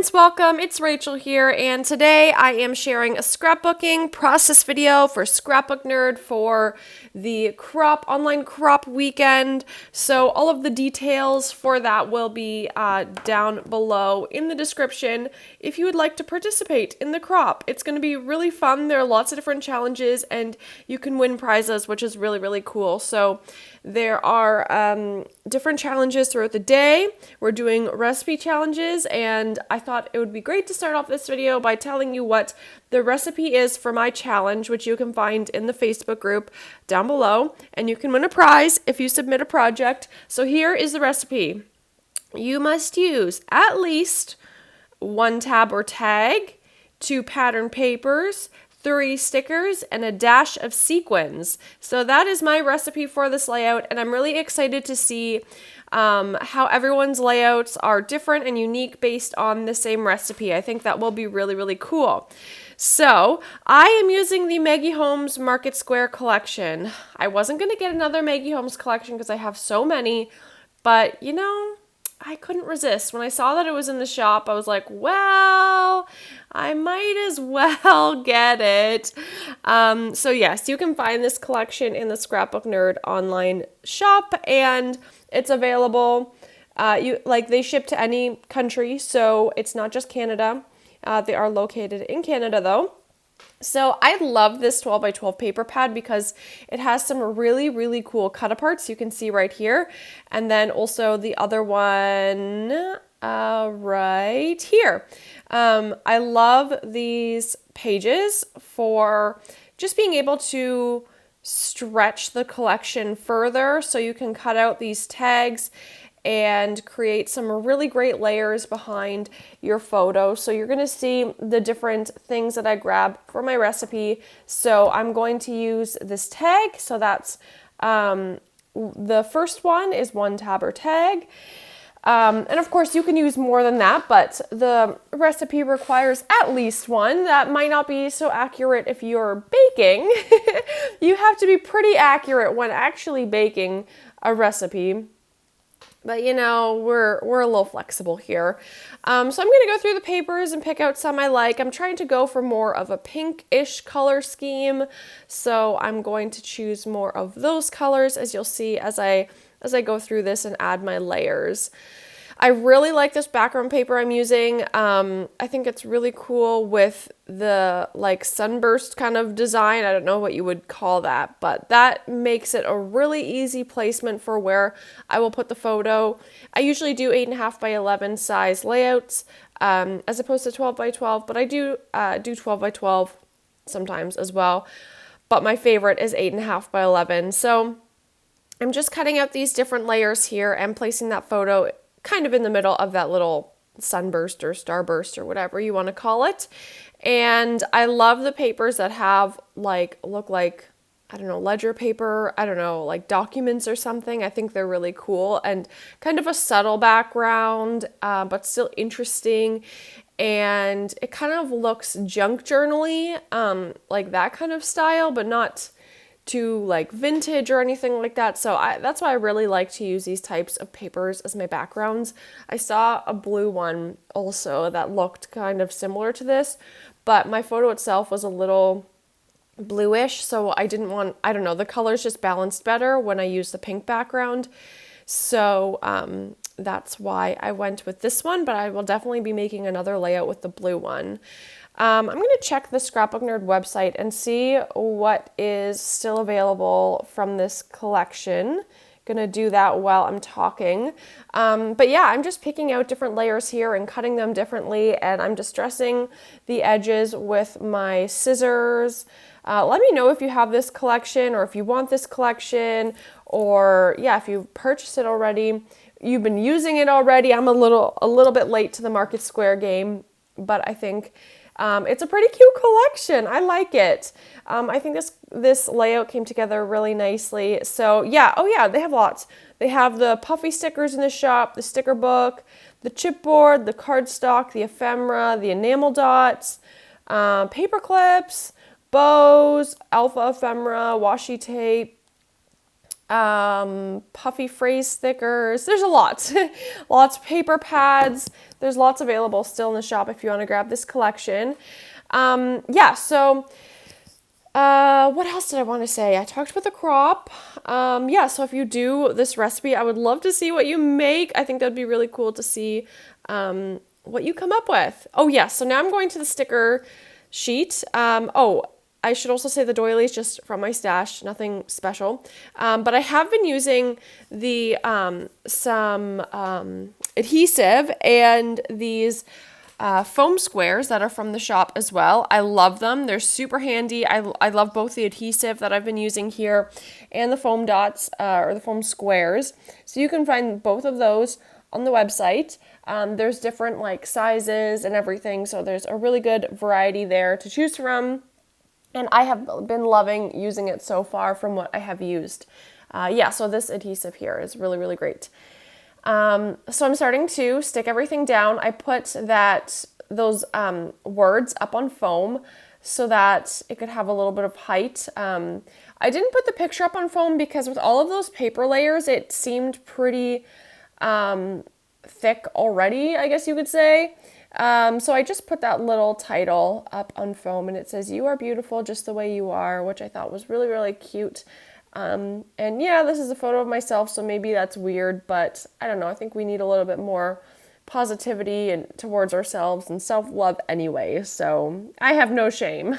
friends, welcome. It's Rachel here, and today I am sharing a scrapbooking process video for Scrapbook Nerd for the online crop weekend. So all of the details for that will be down below in the description if you would like to participate in the crop. It's going to be really fun. There are lots of different challenges, and you can win prizes, which is really, really cool. So there are different challenges throughout the day. We're doing recipe challenges, and I thought it would be great to start off this video by telling you what the recipe is for my challenge, which you can find in the Facebook group down below, and you can win a prize if you submit a project. So here is the recipe. You must use at least 1 tab or tag, 2 pattern papers, 3 stickers, and a dash of sequins. So that is my recipe for this layout, and I'm really excited to see how everyone's layouts are different and unique based on the same recipe. I think that will be really, really cool. So I am using the Maggie Holmes Market Square collection. I wasn't going to get another Maggie Holmes collection because I have so many, but I couldn't resist. When I saw that it was in the shop, I was like, well, I might as well get it. So yes, you can find this collection in the Scrapbook Nerd online shop, and it's available. They ship to any country, so it's not just Canada. They are located in Canada though. So I love this 12 by 12 paper pad because it has some really, really cool cut aparts you can see right here. And then also the other one right here. I love these pages for just being able to stretch the collection further, so you can cut out these tags and create some really great layers behind your photo. So you're going to see the different things that I grab for my recipe. So I'm going to use this tag. So that's the first one is 1 tab or tag. And of course you can use more than that, but the recipe requires at least 1. That might not be so accurate if you're baking. You have to be pretty accurate when actually baking a recipe. But we're a little flexible here. So I'm going to go through the papers and pick out some I like. I'm trying to go for more of a pinkish color scheme, so I'm going to choose more of those colors, as you'll see as I go through this and add my layers. I really like this background paper I'm using. I think it's really cool with the sunburst kind of design. I don't know what you would call that, but that makes it a really easy placement for where I will put the photo. I usually do 8.5 by 11 size layouts as opposed to 12 by 12, but I do 12 by 12 sometimes as well. But my favorite is 8.5 by 11. So I'm just cutting out these different layers here and placing that photo kind of in the middle of that little sunburst or starburst or whatever you want to call it. And I love the papers that have look like, I don't know, ledger paper, I don't know, like documents or something. I think they're really cool and kind of a subtle background, but still interesting. And it kind of looks junk journal-y, like that kind of style, but not too vintage or anything like that. So that's why I really like to use these types of papers as my backgrounds. I saw a blue one also that looked kind of similar to this, but my photo itself was a little bluish, so I don't know, the colors just balanced better when I used the pink background. So that's why I went with this one, but I will definitely be making another layout with the blue one. I'm going to check the Scrapbook Nerd website and see what is still available from this collection. Going to do that while I'm talking. But yeah, I'm just picking out different layers here and cutting them differently, and I'm distressing the edges with my scissors. Let me know if you have this collection or if you want this collection, or yeah, if you've purchased it already, you've been using it already. I'm a little bit late to the Market Square game, but I think it's a pretty cute collection. I like it. I think this layout came together really nicely. So yeah, oh yeah, they have lots. They have the puffy stickers in the shop, the sticker book, the chipboard, the cardstock, the ephemera, the enamel dots, paper clips, bows, alpha ephemera, washi tape, puffy phrase stickers. There's a lot. Lots of paper pads. There's lots available still in the shop if you want to grab this collection. Yeah, so what else did I want to say? I talked about the crop. Yeah, so if you do this recipe, I would love to see what you make. I think that'd be really cool to see what you come up with. Oh, yeah, so now I'm going to the sticker sheet. Oh, I should also say the doily is just from my stash, nothing special. But I have been using the some adhesive and these foam squares that are from the shop as well. I love them. They're super handy. I love both the adhesive that I've been using here and the foam dots or the foam squares. So you can find both of those on the website. There's different like sizes and everything. So there's a really good variety there to choose from. And I have been loving using it so far from what I have used. Yeah, so this adhesive here is really, really great. So I'm starting to stick everything down. I put those words up on foam so that it could have a little bit of height. I didn't put the picture up on foam because with all of those paper layers, it seemed pretty thick already, I guess you could say. So I just put that little title up on foam and it says, "You are beautiful just the way you are," which I thought was really, really cute. And yeah, this is a photo of myself, so maybe that's weird, but I don't know. I think we need a little bit more positivity and towards ourselves and self-love anyway, so I have no shame.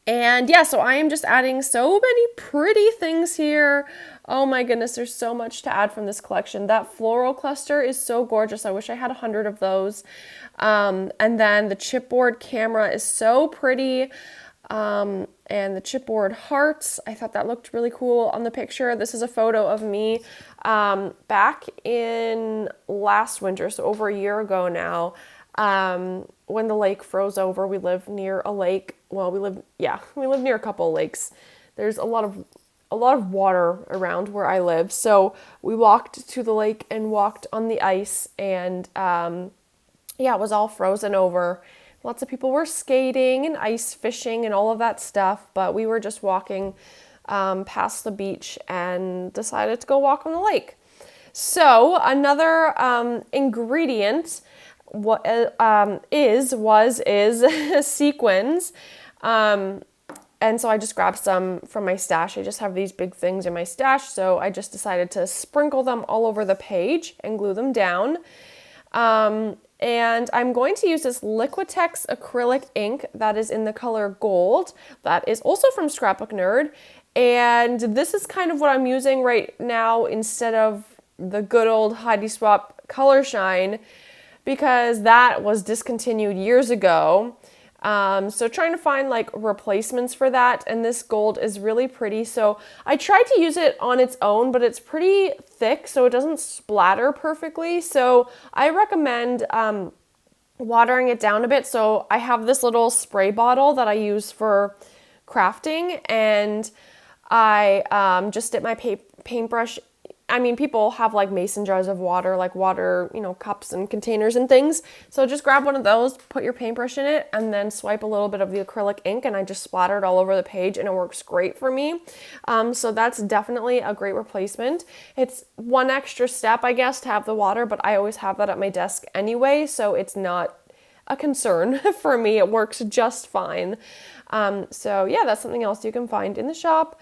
And yeah, so I am just adding so many pretty things here. Oh my goodness, there's so much to add from this collection. That floral cluster is so gorgeous. I wish I had 100 of those. And then the chipboard camera is so pretty. And the chipboard hearts, I thought that looked really cool on the picture. This is a photo of me back in last winter, so over a year ago now. When the lake froze over, we live near a lake. Well, we live near a couple of lakes. There's a lot of water around where I live. So we walked to the lake and walked on the ice, and it was all frozen over. Lots of people were skating and ice fishing and all of that stuff, but we were just walking past the beach and decided to go walk on the lake. So another ingredient is sequins. And so I just grabbed some from my stash. I just have these big things in my stash, so I just decided to sprinkle them all over the page and glue them down. And I'm going to use this Liquitex acrylic ink that is in the color gold. That is also from Scrapbook Nerd. And this is kind of what I'm using right now instead of the good old Heidi Swap Color Shine, because that was discontinued years ago. So trying to find like replacements for that, and this gold is really pretty. So I tried to use it on its own, but it's pretty thick, so it doesn't splatter perfectly. So I recommend watering it down a bit. So I have this little spray bottle that I use for crafting, and I just dip my paintbrush. I mean, people have like mason jars of water, like water, cups and containers and things. So just grab one of those, put your paintbrush in it, and then swipe a little bit of the acrylic ink, and I just splatter it all over the page, and it works great for me. So that's definitely a great replacement. It's one extra step, I guess, to have the water, but I always have that at my desk anyway, so it's not a concern for me. It works just fine. So yeah, that's something else you can find in the shop.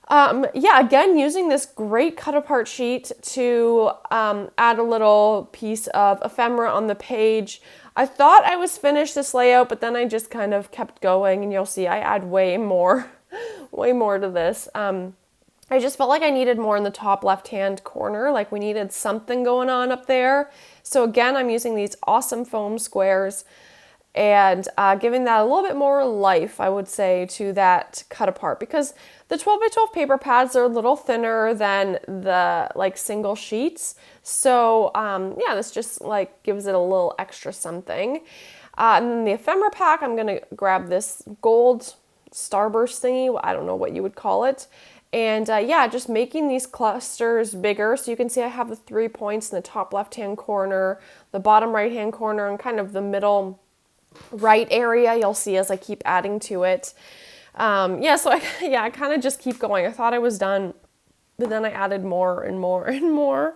Again, using this great cut apart sheet to add a little piece of ephemera on the page. I thought I was finished this layout, but then I just kind of kept going, and you'll see I add way more to this. I just felt like I needed more in the top left-hand corner, like we needed something going on up there. So again, I'm using these awesome foam squares and giving that a little bit more life, I would say, to that cut apart, because the 12 by 12 paper pads are a little thinner than the like single sheets. So this just like gives it a little extra something. And then the ephemera pack, I'm gonna grab this gold starburst thingy. I don't know what you would call it. And just making these clusters bigger. So you can see I have the 3 points in the top left-hand corner, the bottom right-hand corner, and kind of the middle right area. You'll see as I keep adding to it. Yeah, so I kind of just keep going. I thought I was done, but then I added more and more and more.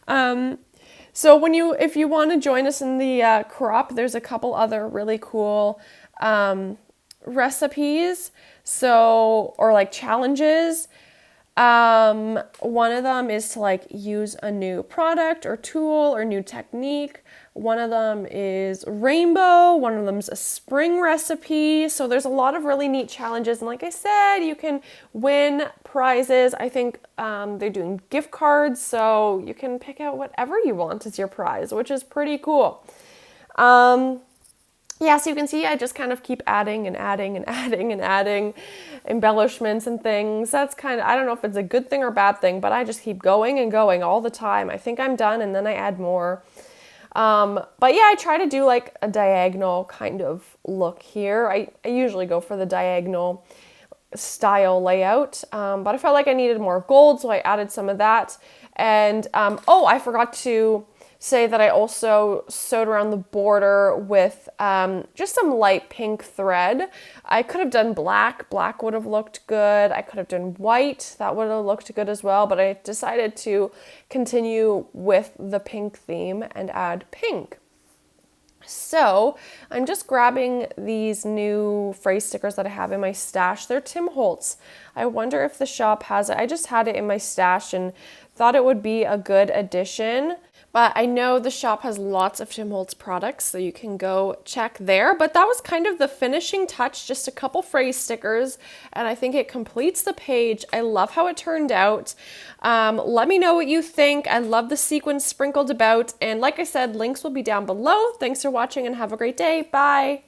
So if you want to join us in the crop, there's a couple other really cool recipes. So, or like challenges. One of them is to like use a new product or tool or new technique. One of them is rainbow. One of them's a spring recipe. So there's a lot of really neat challenges. And like I said, you can win prizes. I think they're doing gift cards. So you can pick out whatever you want as your prize, which is pretty cool. Yeah, so you can see I just kind of keep adding and adding and adding and adding embellishments and things. That's kind of, I don't know if it's a good thing or bad thing, but I just keep going and going all the time. I think I'm done and then I add more. But yeah, I try to do like a diagonal kind of look here. I usually go for the diagonal style layout, but I felt like I needed more gold, so I added some of that. And oh, I forgot to say that I also sewed around the border with just some light pink thread. I could have done black. Black would have looked good. I could have done white. That would have looked good as well, but I decided to continue with the pink theme and add pink. So I'm just grabbing these new phrase stickers that I have in my stash. They're Tim Holtz. I wonder if the shop has it. I just had it in my stash and thought it would be a good addition. But I know the shop has lots of Tim Holtz products, so you can go check there. But that was kind of the finishing touch, just a couple phrase stickers, and I think it completes the page. I love how it turned out. Let me know what you think. I love the sequins sprinkled about, and like I said, links will be down below. Thanks for watching and have a great day. Bye!